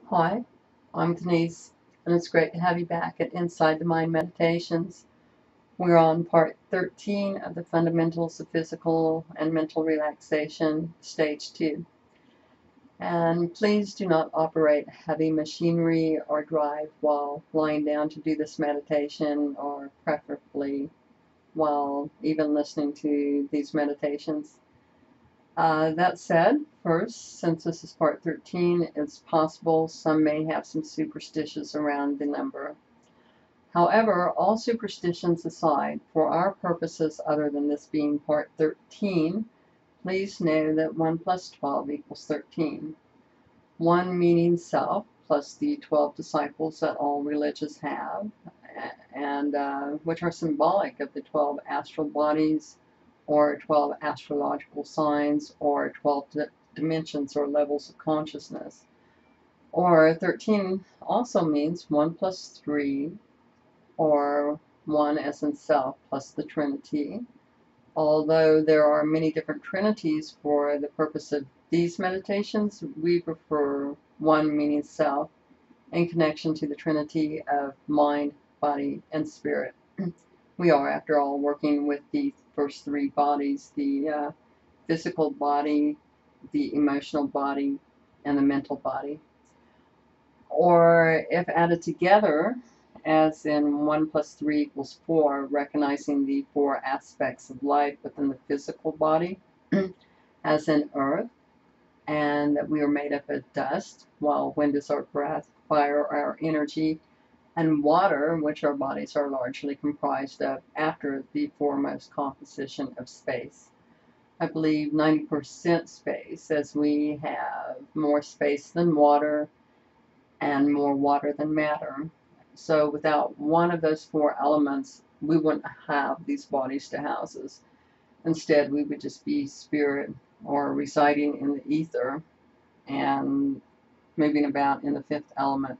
Hi, I'm Denise, and it's great to have you back at Inside the Mind Meditations. We're on part 13 of the Fundamentals of Physical and Mental Relaxation, Stage 2. And please do not operate heavy machinery or drive while lying down to do this meditation, or preferably while even listening to these meditations. That said, first, since this is part 13, it's possible some may have some superstitions around the number. However, all superstitions aside, for our purposes other than this being part 13, please know that 1 plus 12 equals 13. 1 meaning self, plus the 12 disciples that all religions have, and which are symbolic of the 12 astral bodies, or 12 astrological signs, or 12 dimensions or levels of consciousness. Or 13 also means 1 plus 3, or 1 as in self plus the Trinity. Although there are many different trinities for the purpose of these meditations, we prefer 1 meaning self in connection to the trinity of mind, body, and spirit. We are, after all, working with the first 3 bodies, the physical body, the emotional body, and the mental body. Or if added together, as in 1 plus 3 equals 4, recognizing the 4 aspects of life within the physical body, as in earth, and that we are made up of dust, while wind is our breath, fire our energy, and water, which our bodies are largely comprised of, after the foremost composition of space. I believe 90% space, as we have more space than water and more water than matter. So without one of those 4 elements, we wouldn't have these bodies to house us. Instead, we would just be spirit, or residing in the ether and moving about in the 5th element.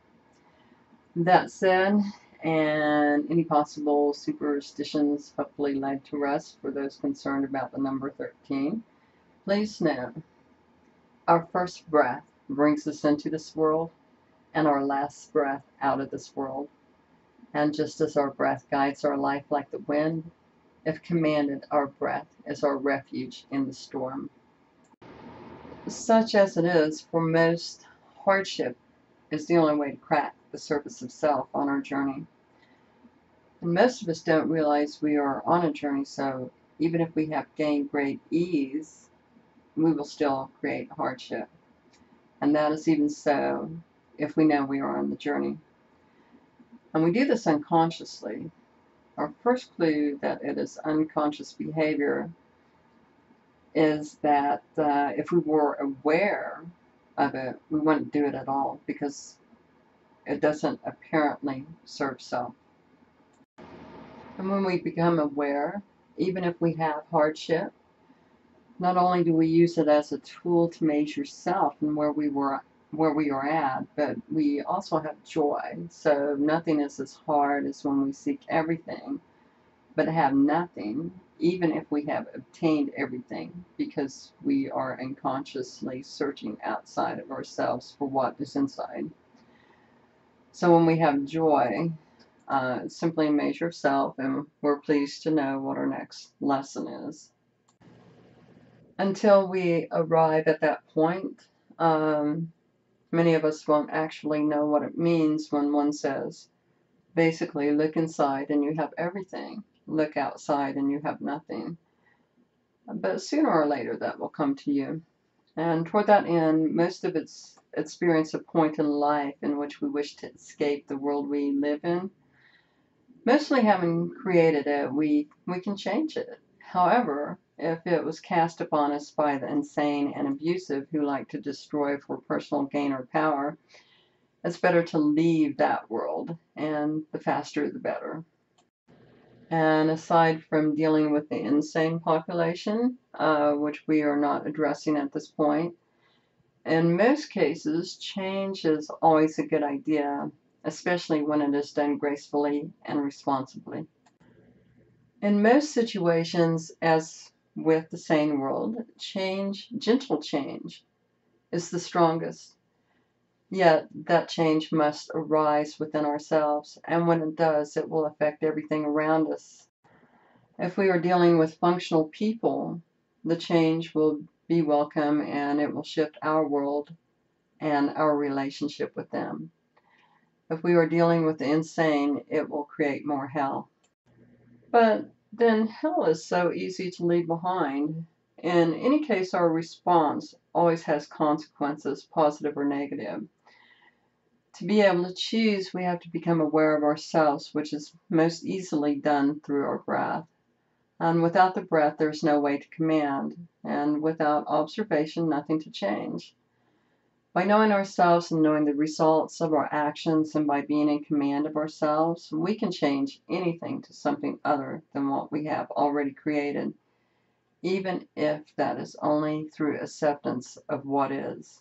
That said, and any possible superstitions hopefully laid to rest for those concerned about the number 13, please know our first breath brings us into this world, and our last breath out of this world. And just as our breath guides our life like the wind, if commanded, our breath is our refuge in the storm. Such as it is, for most, hardship is the only way to crack the surface of self on our journey. And most of us don't realize we are on a journey, so even if we have gained great ease, we will still create hardship. And that is even so if we know we are on the journey. And we do this unconsciously. Our first clue that it is unconscious behavior is that if we were aware of it, we wouldn't do it at all, because it doesn't apparently serve self. And when we become aware, even if we have hardship, not only do we use it as a tool to measure self and where we are at, but we also have joy. So nothing is as hard as when we seek everything, but have nothing, even if we have obtained everything, because we are unconsciously searching outside of ourselves for what is inside. So when we have joy, simply measure self, and we're pleased to know what our next lesson is. Until we arrive at that point, many of us won't actually know what it means when one says, basically, look inside and you have everything. Look outside and you have nothing. But sooner or later that will come to you. And toward that end, most of us experience a point in life in which we wish to escape the world we live in. Mostly having created it, we can change it. However, if it was cast upon us by the insane and abusive who like to destroy for personal gain or power, it's better to leave that world, and the faster the better. And aside from dealing with the insane population, which we are not addressing at this point, in most cases, change is always a good idea, especially when it is done gracefully and responsibly. In most situations, as with the sane world, change, gentle change, is the strongest. Yet that change must arise within ourselves, and when it does, it will affect everything around us. If we are dealing with functional people, the change will be welcome and it will shift our world and our relationship with them. If we are dealing with the insane, it will create more hell. But then hell is so easy to leave behind. In any case, our response always has consequences, positive or negative. To be able to choose, we have to become aware of ourselves, which is most easily done through our breath. And without the breath, there's no way to command. And without observation, nothing to change. By knowing ourselves and knowing the results of our actions, and by being in command of ourselves, we can change anything to something other than what we have already created, even if that is only through acceptance of what is.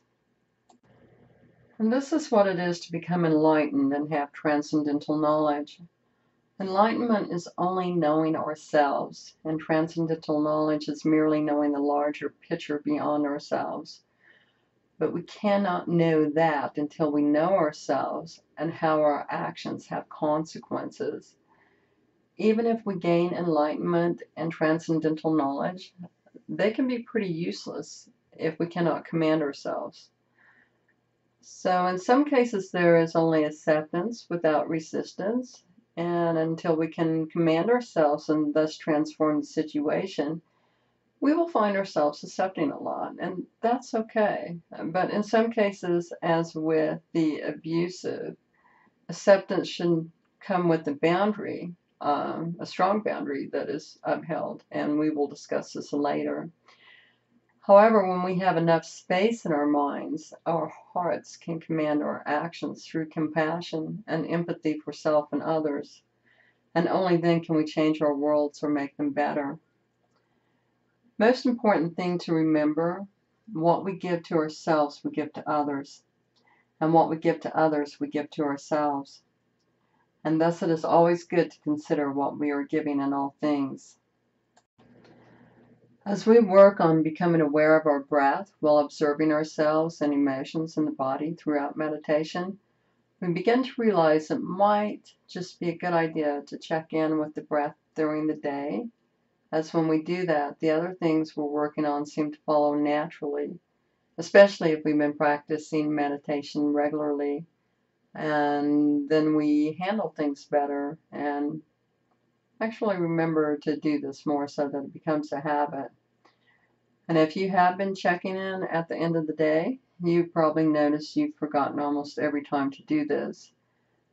And this is what it is to become enlightened and have transcendental knowledge. Enlightenment is only knowing ourselves, and transcendental knowledge is merely knowing the larger picture beyond ourselves. But we cannot know that until we know ourselves and how our actions have consequences. Even if we gain enlightenment and transcendental knowledge, they can be pretty useless if we cannot command ourselves. So in some cases there is only acceptance without resistance, and until we can command ourselves and thus transform the situation, we will find ourselves accepting a lot, and that's okay. But in some cases, as with the abusive, acceptance should come with a boundary, a strong boundary that is upheld, and we will discuss this later. However, when we have enough space in our minds, our hearts can command our actions through compassion and empathy for self and others, and only then can we change our worlds or make them better. Most important thing to remember, what we give to ourselves, we give to others, and what we give to others, we give to ourselves. And thus it is always good to consider what we are giving in all things. As we work on becoming aware of our breath while observing ourselves and emotions in the body throughout meditation, we begin to realize it might just be a good idea to check in with the breath during the day, as when we do that, the other things we're working on seem to follow naturally, especially if we've been practicing meditation regularly, and then we handle things better and actually remember to do this more so that it becomes a habit. And if you have been checking in at the end of the day, you've probably noticed you've forgotten almost every time to do this.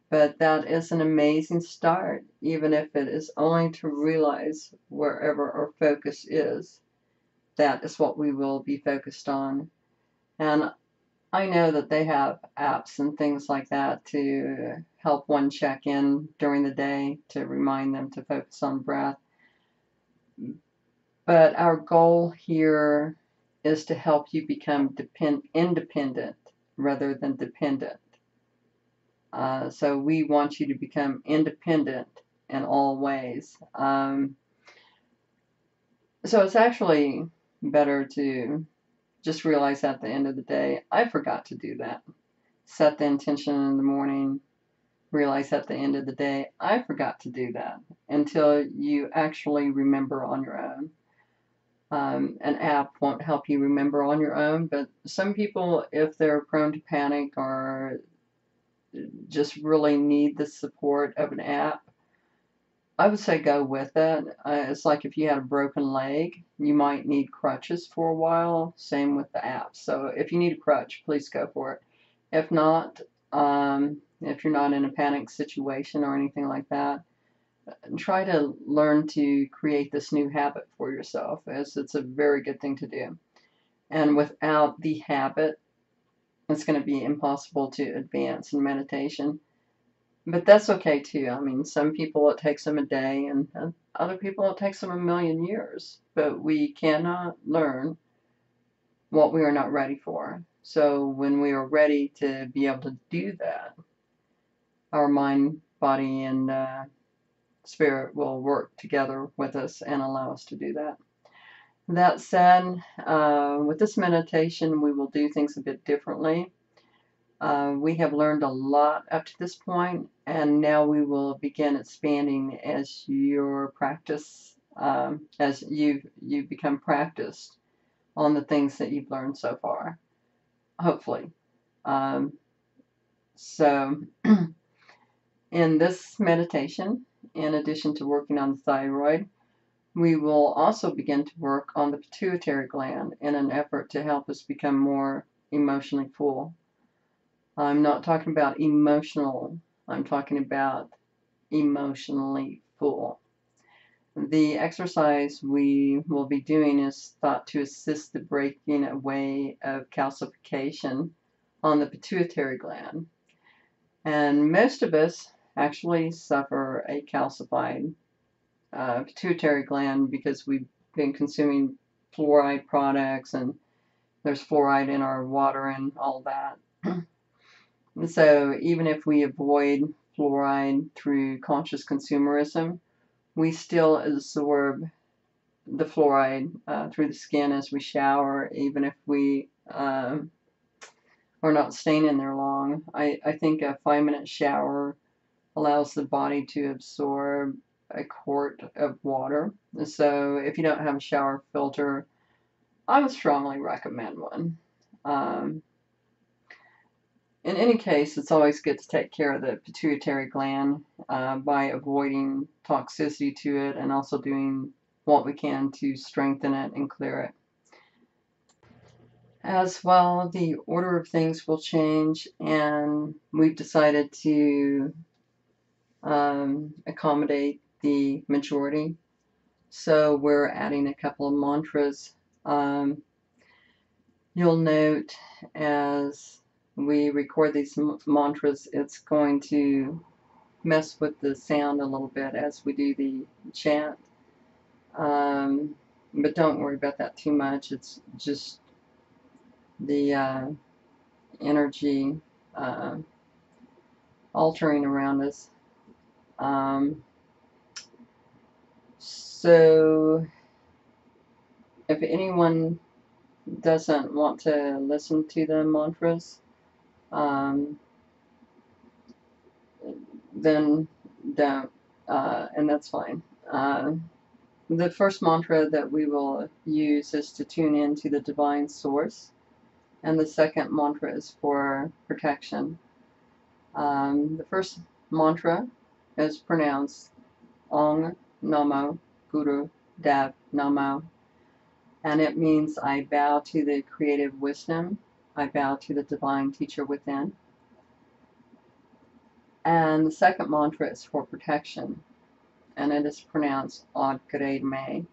But that is an amazing start, even if it is only to realize wherever our focus is, that is what we will be focused on. And I know that they have apps and things like that to help one check in during the day to remind them to focus on breath. But our goal here is to help you become independent rather than dependent. So we want you to become independent in all ways. So it's actually better to just realize at the end of the day, I forgot to do that. Set the intention in the morning, realize at the end of the day, I forgot to do that, until you actually remember on your own. An app won't help you remember on your own, but some people, if they're prone to panic or just really need the support of an app, I would say go with it. It's like if you had a broken leg, you might need crutches for a while. Same with the app. So if you need a crutch, please go for it. If not, if you're not in a panic situation or anything like that, try to learn to create this new habit for yourself, as it's a very good thing to do. And without the habit, it's going to be impossible to advance in meditation. But that's okay too. I mean, some people it takes them a day, and other people it takes them a million years. But we cannot learn what we are not ready for. So when we are ready to be able to do that, our mind, body, and spirit will work together with us and allow us to do that. That said, with this meditation, we will do things a bit differently. We have learned a lot up to this point, and now we will begin expanding as your practice, as you become practiced on the things that you've learned so far, hopefully. Um, so, in this meditation, in addition to working on the thyroid, we will also begin to work on the pituitary gland in an effort to help us become more emotionally full. I'm not talking about emotional, I'm talking about emotionally full. The exercise we will be doing is thought to assist the breaking away of calcification on the pituitary gland. And most of us actually suffer a calcified pituitary gland because we've been consuming fluoride products, and there's fluoride in our water and all that. So even if we avoid fluoride through conscious consumerism, we still absorb the fluoride through the skin as we shower, even if we are not staying in there long. I think a 5-minute shower allows the body to absorb a quart of water. So if you don't have a shower filter, I would strongly recommend one. In any case, it's always good to take care of the pituitary gland by avoiding toxicity to it and also doing what we can to strengthen it and clear it. As well, the order of things will change, and we've decided to accommodate the majority. So we're adding a couple of mantras. You'll note as we record these mantras, it's going to mess with the sound a little bit as we do the chant. But don't worry about that too much. It's just the energy altering around us. So if anyone doesn't want to listen to the mantras, then don't, and that's fine. The first mantra that we will use is to tune into the divine source, and the second mantra is for protection. The first mantra is pronounced Ong Namo Guru Dev Namo, and it means I bow to the creative wisdom, I bow to the divine teacher within. And the second mantra is for protection, and it is pronounced Od Guray,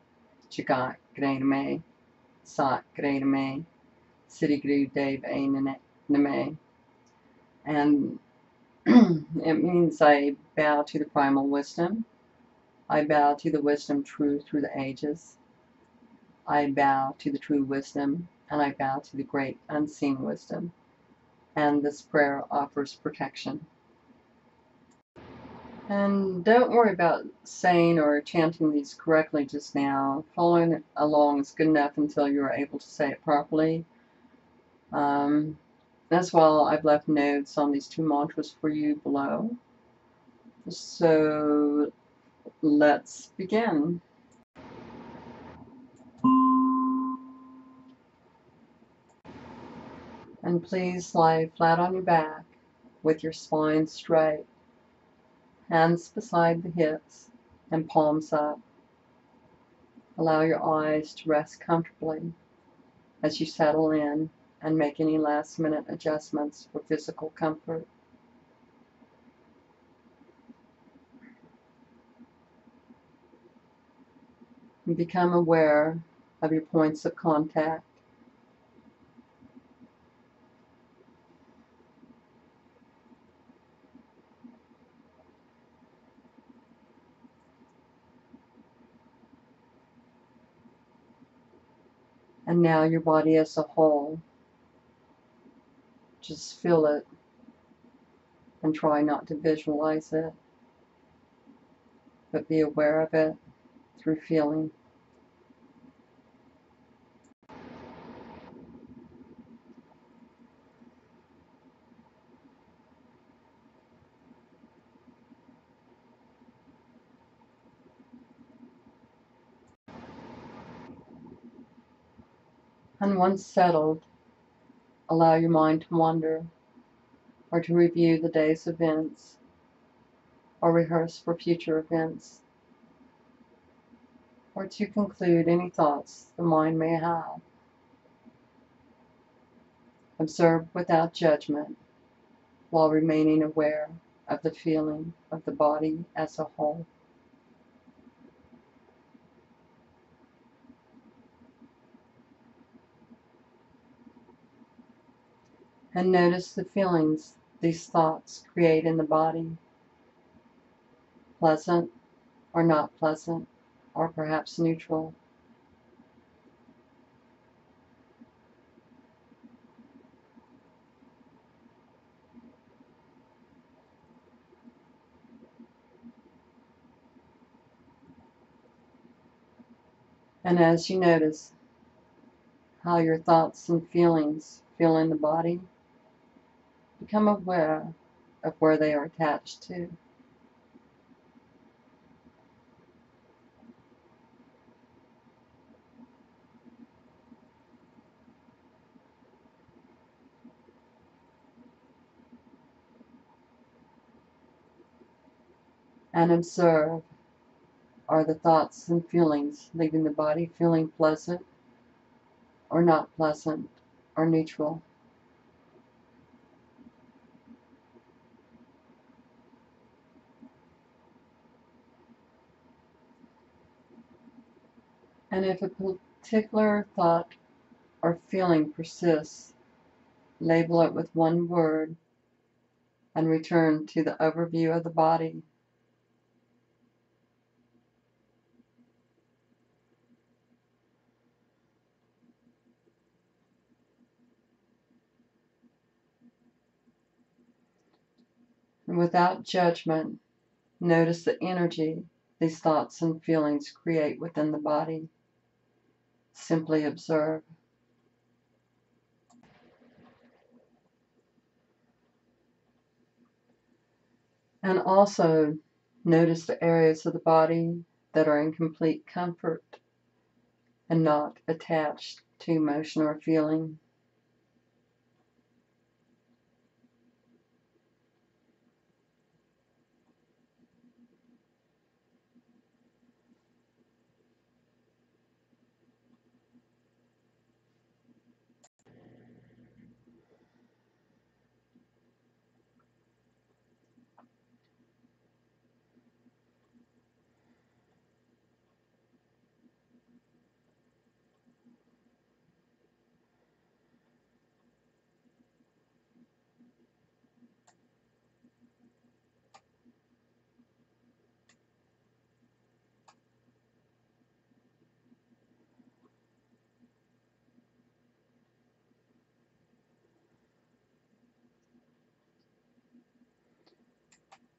Jagot Guray, Saat Guray, Cidy, Daveigh, Nameh. And it means I bow to the primal wisdom, I bow to the wisdom true through the ages, I bow to the true wisdom, and I bow to the great unseen wisdom. And this prayer offers protection. And don't worry about saying or chanting these correctly just now. Following along is good enough until you're able to say it properly. As well, I've left notes on these two mantras for you below. So let's begin. And please lie flat on your back with your spine straight, hands beside the hips and palms up. Allow your eyes to rest comfortably as you settle in and make any last-minute adjustments for physical comfort. And become aware of your points of contact. And now your body as a whole. Just feel it and try not to visualize it, but be aware of it through feeling. And once settled, allow your mind to wander, or to review the day's events, or rehearse for future events, or to conclude any thoughts the mind may have. Observe without judgment, while remaining aware of the feeling of the body as a whole. And notice the feelings these thoughts create in the body, pleasant or not pleasant, or perhaps neutral. And as you notice how your thoughts and feelings feel in the body, become aware of where they are attached to. And observe, are the thoughts and feelings leaving the body feeling pleasant or not pleasant or neutral? And if a particular thought or feeling persists, label it with one word and return to the overview of the body. And without judgment, notice the energy these thoughts and feelings create within the body. Simply observe. And also notice the areas of the body that are in complete comfort and not attached to emotion or feeling.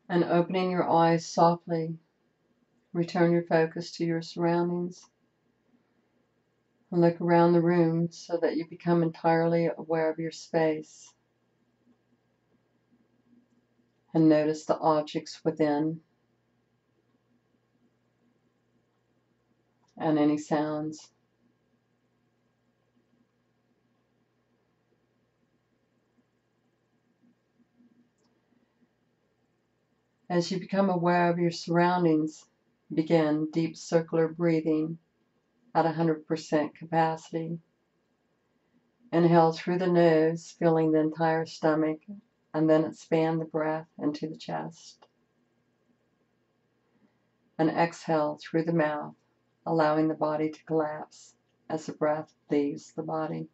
And opening your eyes softly, return your focus to your surroundings and look around the room so that you become entirely aware of your space. And notice the objects within and any sounds. As you become aware of your surroundings, begin deep circular breathing at 100% capacity. Inhale through the nose, filling the entire stomach, and then expand the breath into the chest. And exhale through the mouth, allowing the body to collapse as the breath leaves the body.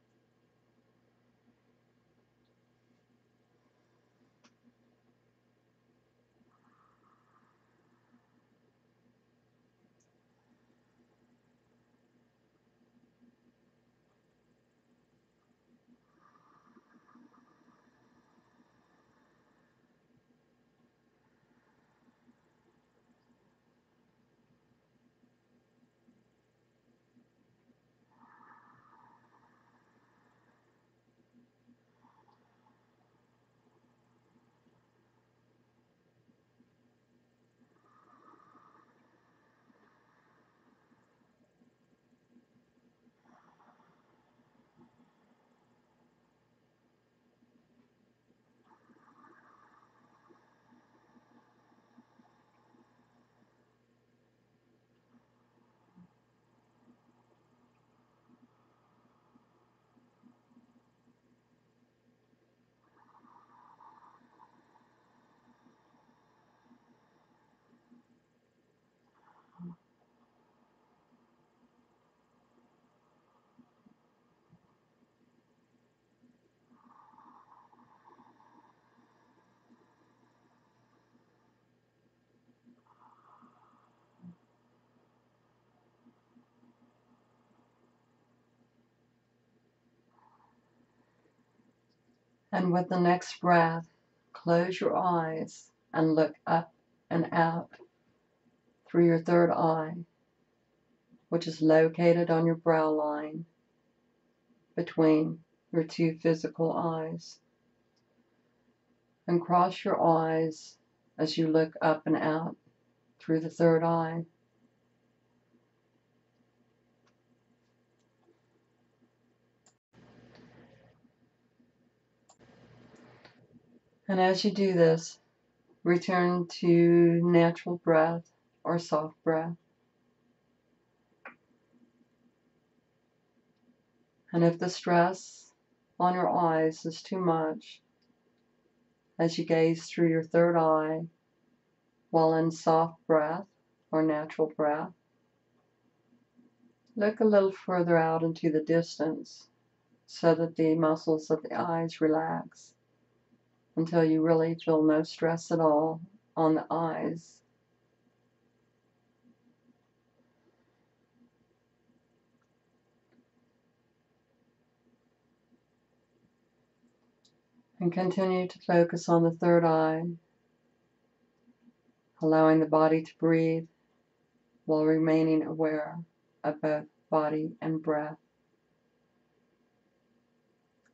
And with the next breath, close your eyes and look up and out through your third eye, which is located on your brow line between your two physical eyes. And cross your eyes as you look up and out through the third eye. And as you do this, return to natural breath or soft breath. And if the stress on your eyes is too much, as you gaze through your third eye while in soft breath or natural breath, look a little further out into the distance so that the muscles of the eyes relax until you really feel no stress at all on the eyes. And continue to focus on the third eye, allowing the body to breathe while remaining aware of both body and breath,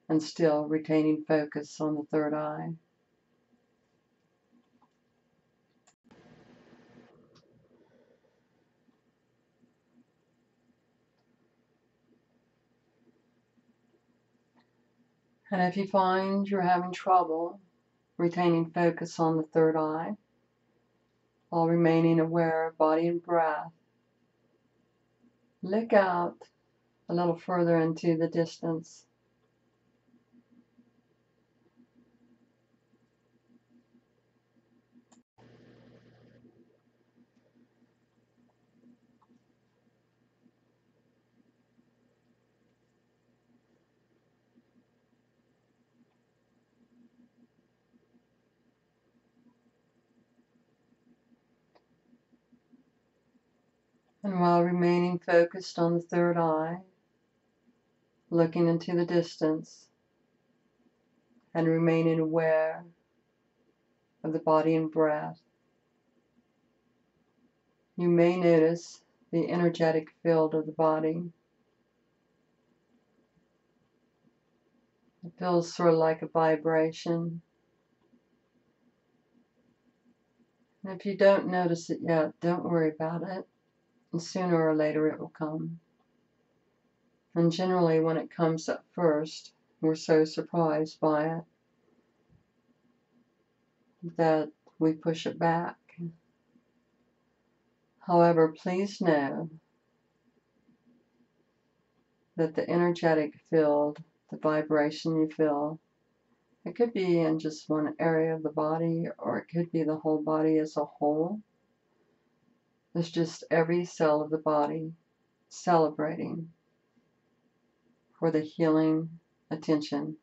and still retaining focus on the third eye. And if you find you're having trouble retaining focus on the third eye, while remaining aware of body and breath, look out a little further into the distance. And while remaining focused on the third eye, looking into the distance, and remaining aware of the body and breath, you may notice the energetic field of the body. It feels sort of like a vibration. And if you don't notice it yet, don't worry about it. And sooner or later it will come. And generally when it comes at first, we're so surprised by it that we push it back. However, please know that the energetic field, the vibration you feel, it could be in just one area of the body, or it could be the whole body as a whole. It's just every cell of the body celebrating for the healing attention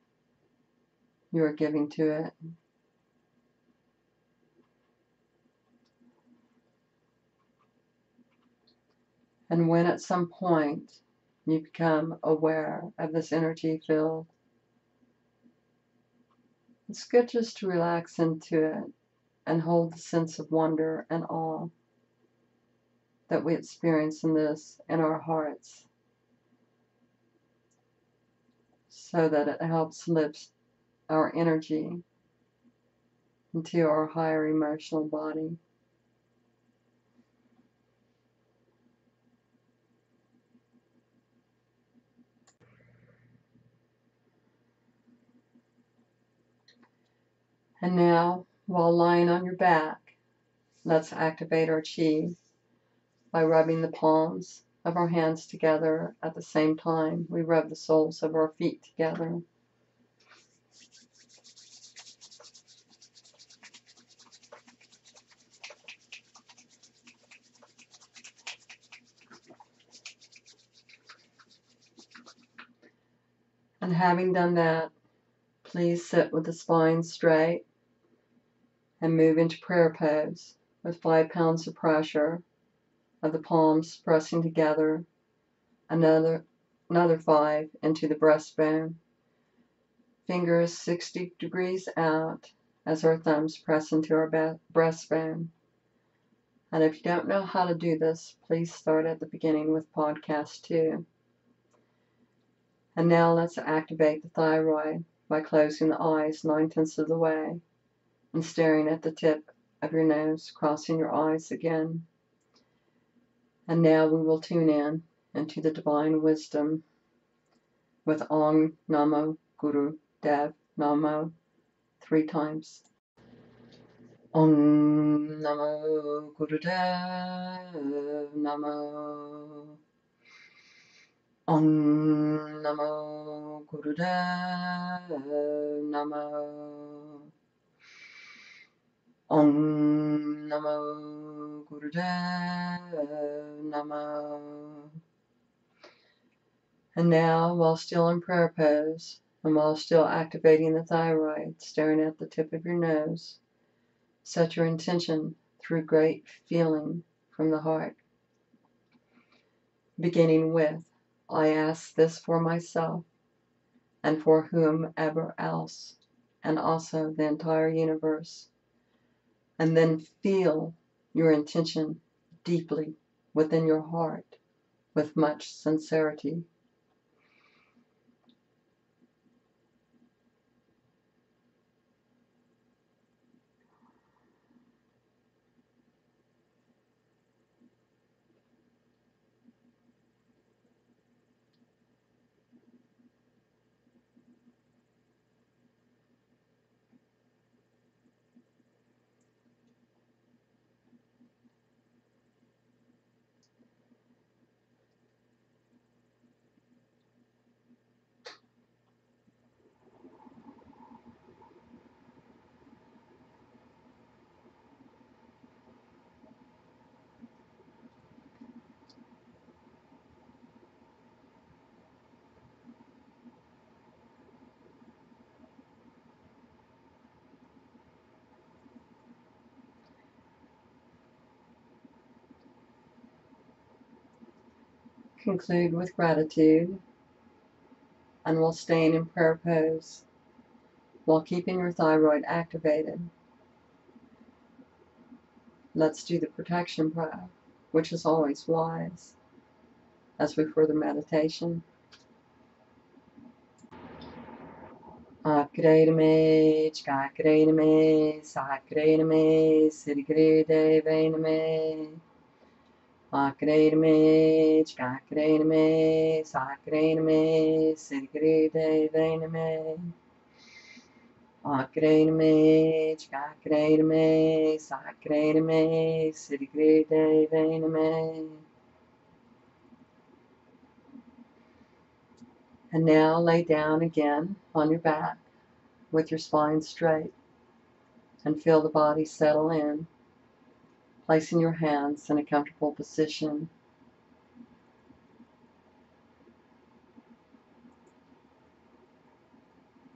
you are giving to it. And when at some point you become aware of this energy field, it's good just to relax into it and hold the sense of wonder and awe that we experience in this in our hearts, so that it helps lift our energy into our higher emotional body. And now, while lying on your back, let's activate our chi by rubbing the palms of our hands together at the same time we rub the soles of our feet together. And having done that, please sit with the spine straight and move into prayer pose with 5 pounds of pressure of the palms pressing together, another 5 into the breastbone, Fingers 60 degrees out as our thumbs press into our breastbone. And if you don't know how to do this, please start at the beginning with podcast 2. And now let's activate the thyroid by closing the eyes 9/10 of the way and staring at the tip of your nose, crossing your eyes again. And now we will tune in into the divine wisdom with Ong Namo Guru Dev Namo 3 times. Om Namo Guru Dev Namo. Om Namo Guru Dev Namo. Om Namo Guru Dev Namo. And now, while still in prayer pose, and while still activating the thyroid, staring at the tip of your nose, set your intention through great feeling from the heart. Beginning with, I ask this for myself and for whomever else, and also the entire universe. And then feel your intention deeply within your heart with much sincerity. Conclude with gratitude, and while staying in prayer pose, while keeping your thyroid activated, let's do the protection prayer, which is always wise, as we further meditation. XIII Nameh, XIII Nameh, Saat Nameh, Cidy Daveigh Nameh. XIII Nameh, XIII Nameh, Saat Nameh, Cidy Daveigh Nameh. XIII Nameh, XIII Nameh, Saat Nameh, Cidy Daveigh Nameh. And now lay down again on your back with your spine straight and feel the body settle in, placing your hands in a comfortable position.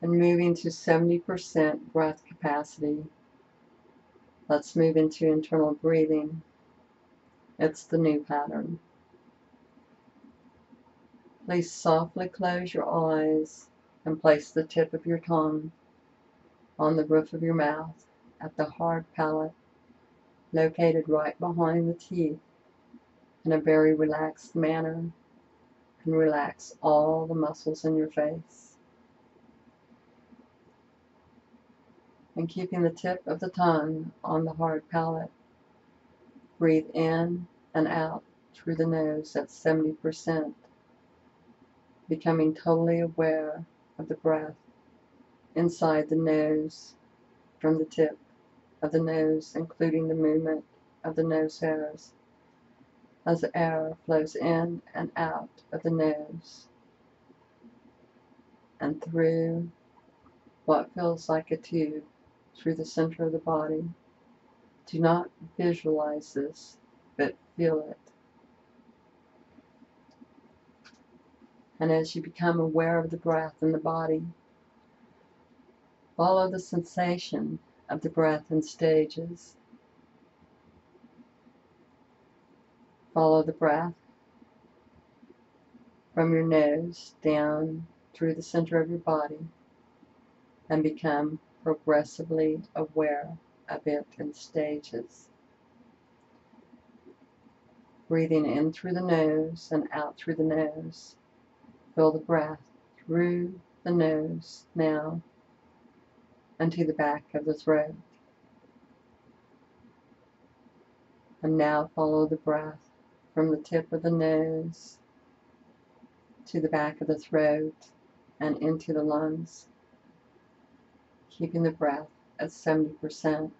And moving to 70% breath capacity, let's move into internal breathing. It's the new pattern. Please softly close your eyes and place the tip of your tongue on the roof of your mouth at the hard palate located right behind the teeth in a very relaxed manner, and relax all the muscles in your face. And keeping the tip of the tongue on the hard palate, breathe in and out through the nose at 70%, becoming totally aware of the breath inside the nose from the tip of the nose, including the movement of the nose hairs as the air flows in and out of the nose and through what feels like a tube through the center of the body. Do not visualize this, but feel it. And as you become aware of the breath in the body, follow the sensation of the breath in stages. Follow the breath from your nose down through the center of your body, and become progressively aware of it in stages. Breathing in through the nose and out through the nose. Feel the breath through the nose now and to the back of the throat. And now follow the breath from the tip of the nose to the back of the throat and into the lungs, keeping the breath at 70%.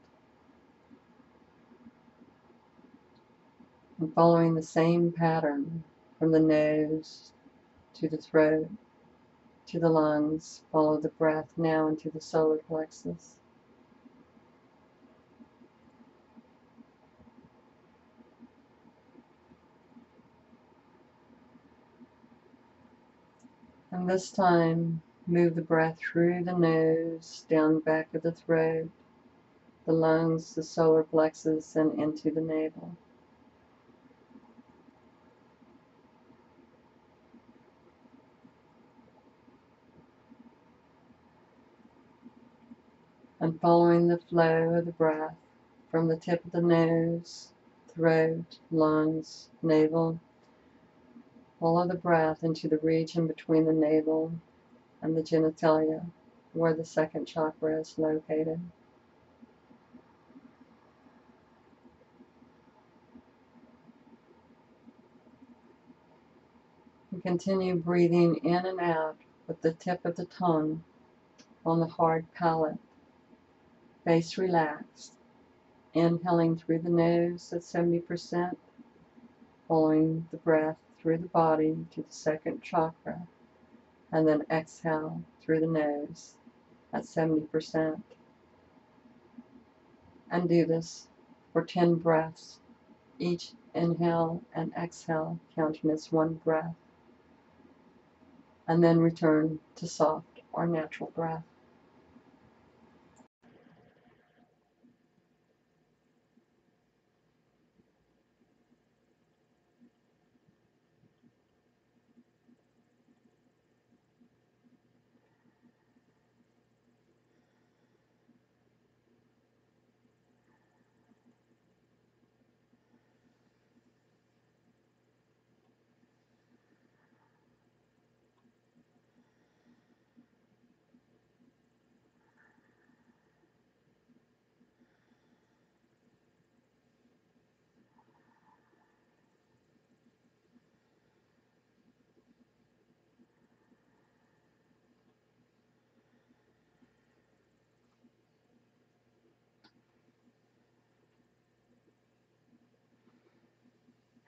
And following the same pattern from the nose to the throat to the lungs, follow the breath now into the solar plexus. And this time, move the breath through the nose, down the back of the throat, the lungs, the solar plexus, and into the navel. And following the flow of the breath from the tip of the nose, throat, lungs, navel, follow the breath into the region between the navel and the genitalia, where the second chakra is located. And continue breathing in and out with the tip of the tongue on the hard palate, face relaxed, inhaling through the nose at 70%, following the breath through the body to the second chakra, and then exhale through the nose at 70%. And do this for 10 breaths, each inhale and exhale counting as one breath, and then return to soft or natural breath.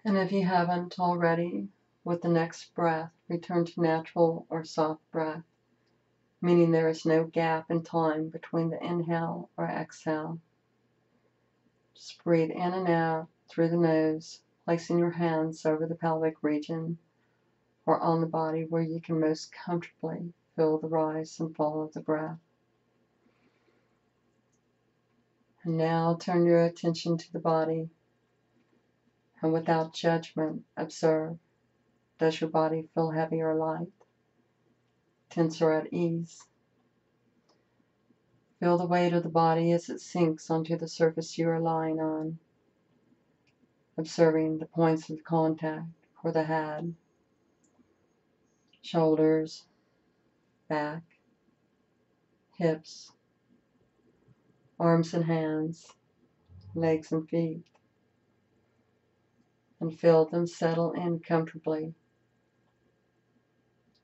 And if you haven't already, with the next breath, return to natural or soft breath, meaning there is no gap in time between the inhale or exhale. Just breathe in and out through the nose, placing your hands over the pelvic region or on the body where you can most comfortably feel the rise and fall of the breath. And now turn your attention to the body, and without judgment, observe. Does your body feel heavy or light? Tense or at ease? Feel the weight of the body as it sinks onto the surface you are lying on, observing the points of contact for the head, shoulders, back, hips, arms and hands, legs and feet, and feel them settle in comfortably,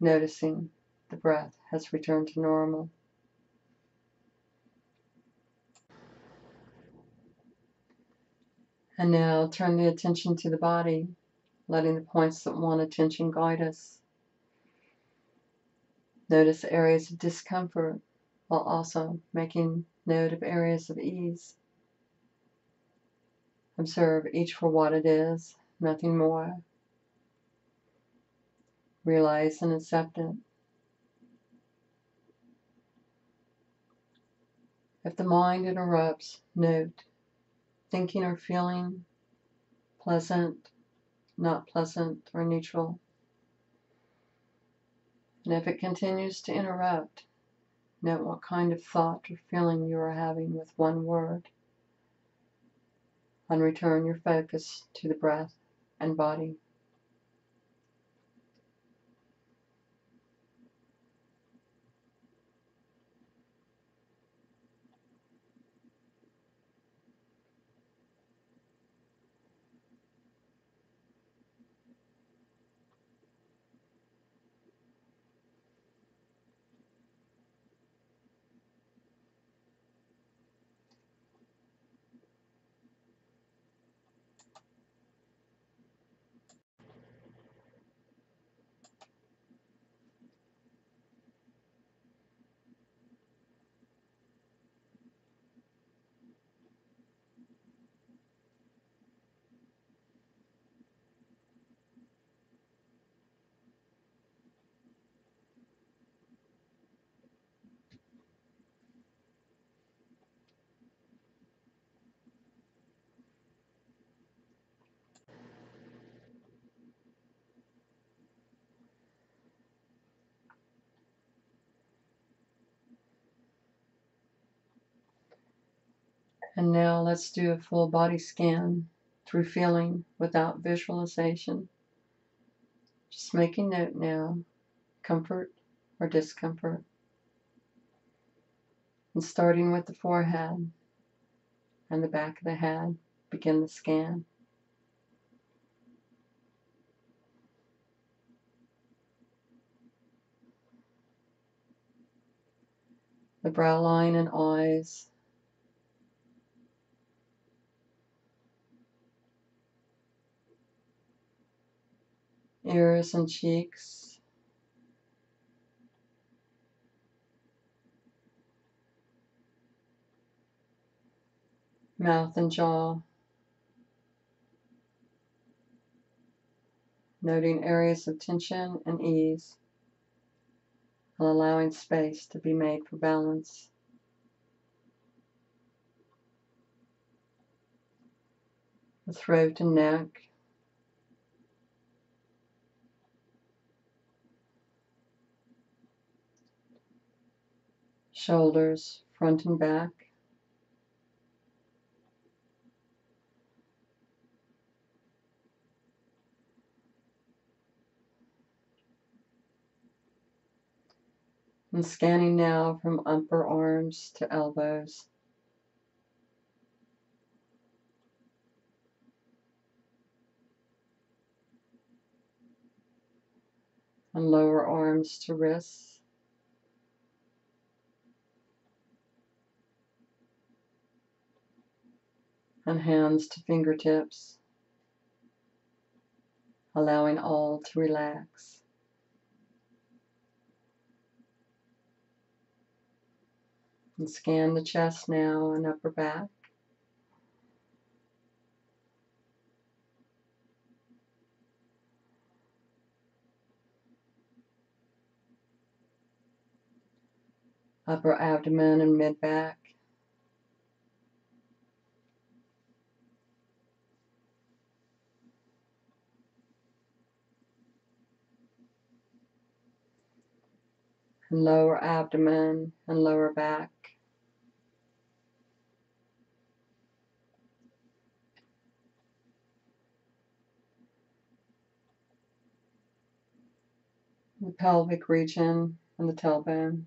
noticing the breath has returned to normal. And now turn the attention to the body, letting the points that want attention guide us. Notice areas of discomfort while also making note of areas of ease. Observe each for what it is, nothing more. Realize and accept it. If the mind interrupts, note, thinking or feeling, pleasant, not pleasant, or neutral. And if it continues to interrupt, Note what kind of thought or feeling you are having with one word, and return your focus to the breath and body. And now let's do a full body scan through feeling without visualization. Just making note now, comfort or discomfort. And starting with the forehead and the back of the head, begin the scan. The brow line and eyes, ears and cheeks, mouth and jaw, noting areas of tension and ease, and allowing space to be made for balance. The throat and neck, shoulders, front and back, and scanning now from upper arms to elbows, and lower arms to wrists, and hands to fingertips, allowing all to relax. And scan the chest now and upper back. Upper abdomen and mid-back. And lower abdomen and lower back. The pelvic region and the tailbone.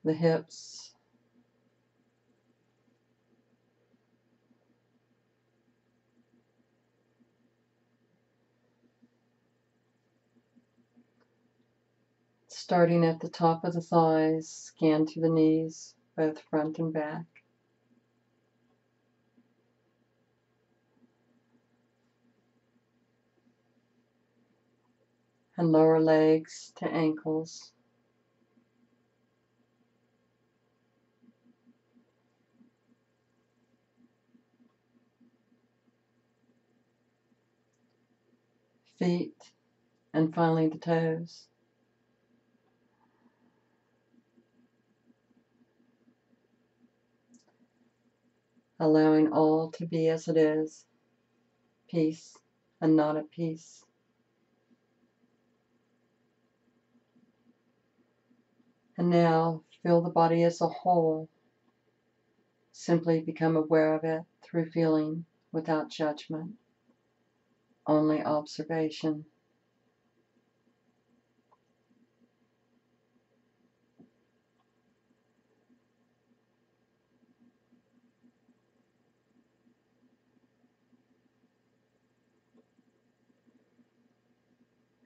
The hips. Starting at the top of the thighs, scan to the knees, both front and back. And lower legs to ankles. Feet, and finally the toes. Allowing all to be as it is. Peace. and not at peace. And now feel the body as a whole. Simply become aware of it through feeling without judgment, only observation.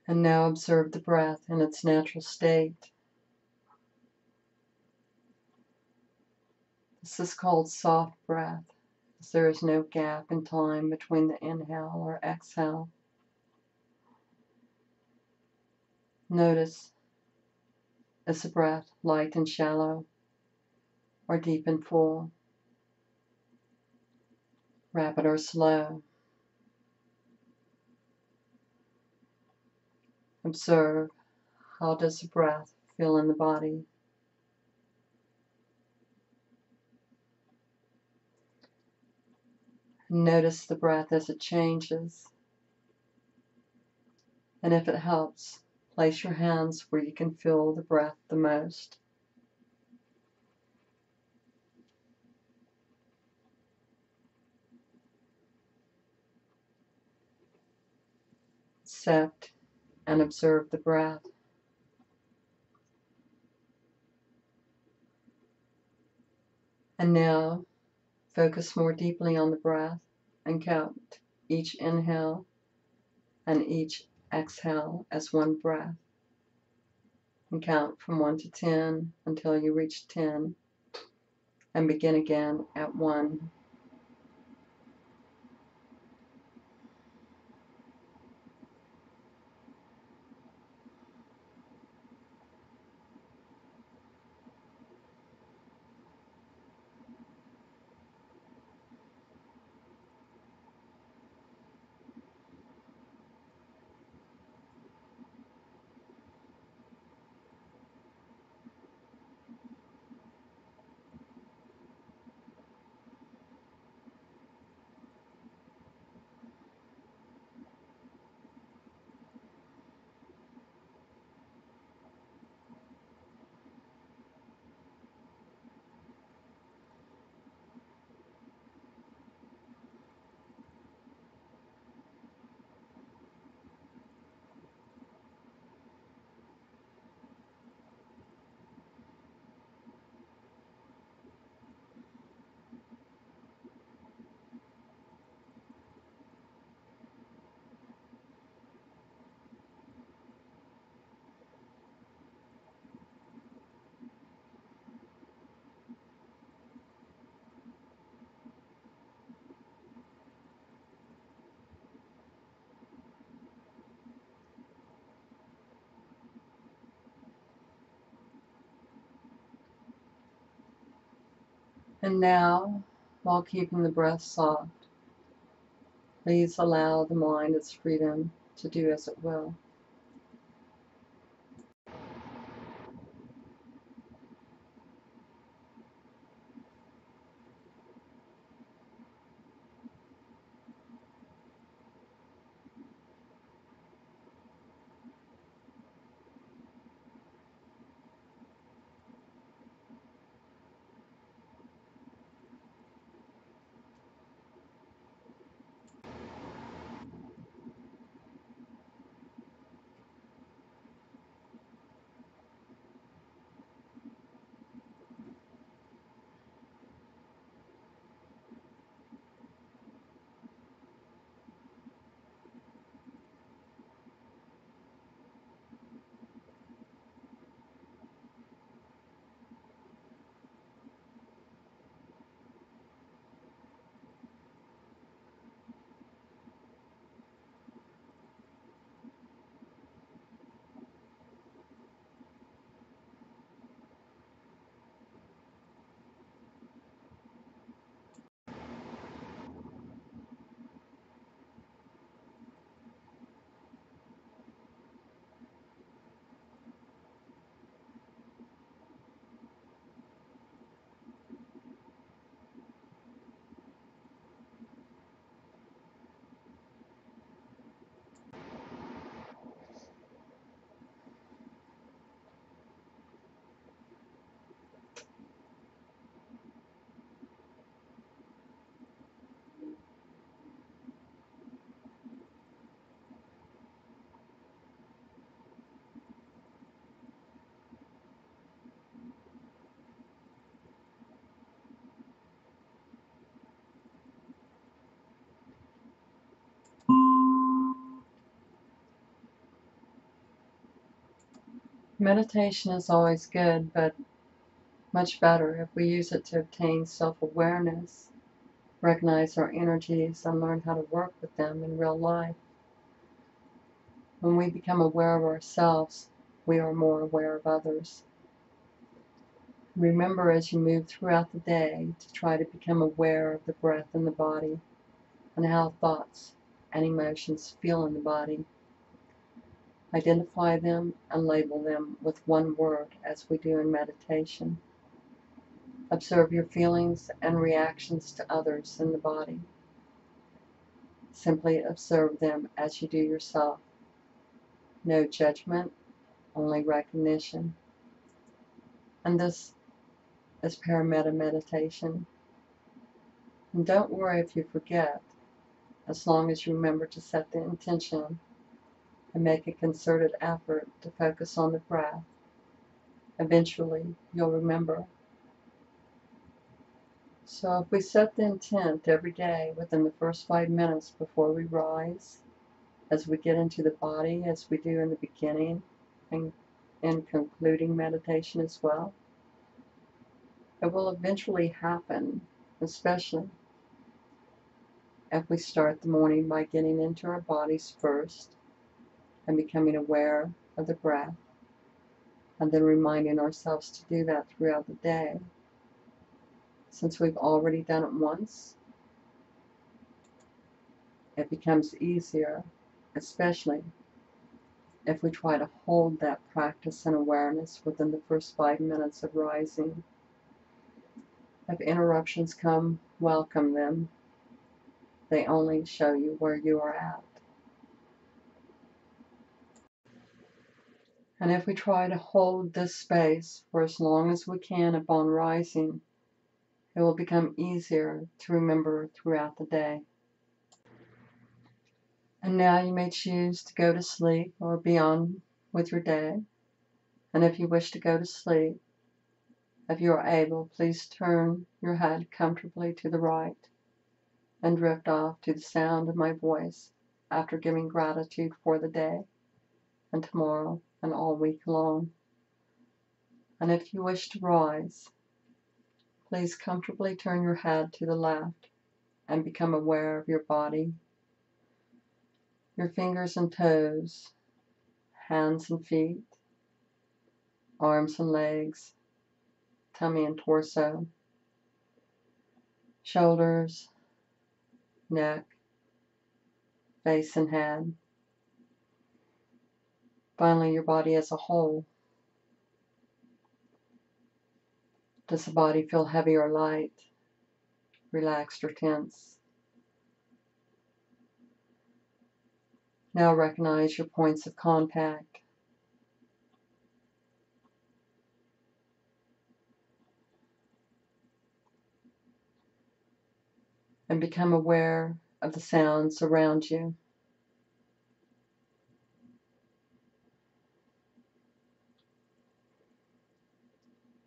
And now observe the breath in its natural state. This is called soft breath, as there is no gap in time between the inhale or exhale. Notice, is the breath light and shallow, or deep and full, rapid or slow? Observe, how does the breath feel in the body? Notice the breath as it changes. And if it helps, place your hands where you can feel the breath the most. Accept and observe the breath. And now, focus more deeply on the breath and count each inhale and each exhale as one breath. And count from 1 to 10 until you reach 10, and begin again at 1. And now, while keeping the breath soft, please allow the mind its freedom to do as it will. Meditation is always good, but much better if we use it to obtain self-awareness, recognize our energies, and learn how to work with them in real life. When we become aware of ourselves, we are more aware of others. Remember as you move throughout the day to try to become aware of the breath in the body and how thoughts and emotions feel in the body. Identify them and label them with one word as we do in meditation. Observe your feelings and reactions to others in the body. Simply observe them as you do yourself. No judgment, only recognition. And this is parameta meditation. And don't worry if you forget, as long as you remember to set the intention and make a concerted effort to focus on the breath. Eventually, you'll remember. So if we set the intent every day within the first 5 minutes before we rise, as we get into the body, as we do in the beginning and in concluding meditation as well, it will eventually happen, especially if we start the morning by getting into our bodies first and becoming aware of the breath, and then reminding ourselves to do that throughout the day. Since we've already done it once, it becomes easier, especially if we try to hold that practice and awareness within the first 5 minutes of rising. If interruptions come, welcome them. They only show you where you are at. And if we try to hold this space for as long as we can upon rising, it will become easier to remember throughout the day. And now you may choose to go to sleep or be on with your day. And if you wish to go to sleep, if you are able, please turn your head comfortably to the right and drift off to the sound of my voice after giving gratitude for the day and tomorrow and all week long. And if you wish to rise, please comfortably turn your head to the left and become aware of your body, your fingers and toes, hands and feet, arms and legs, tummy and torso, shoulders, neck, face and head. Finally, your body as a whole. Does the body feel heavy or light, relaxed or tense? Now recognize your points of contact. And become aware of the sounds around you.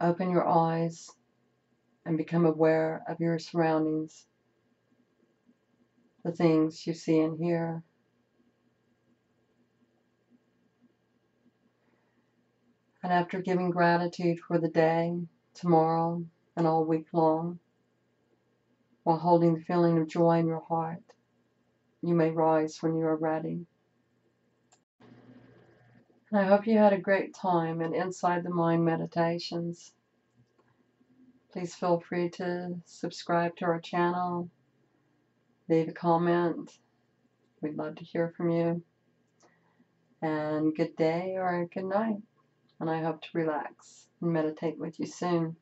Open your eyes and become aware of your surroundings, the things you see and hear. And after giving gratitude for the day, tomorrow, and all week long, while holding the feeling of joy in your heart, you may rise when you are ready. And I hope you had a great time in Inside the Mind meditations. Please feel free to subscribe to our channel, leave a comment. We'd love to hear from you. And good day or good night. And I hope to relax and meditate with you soon.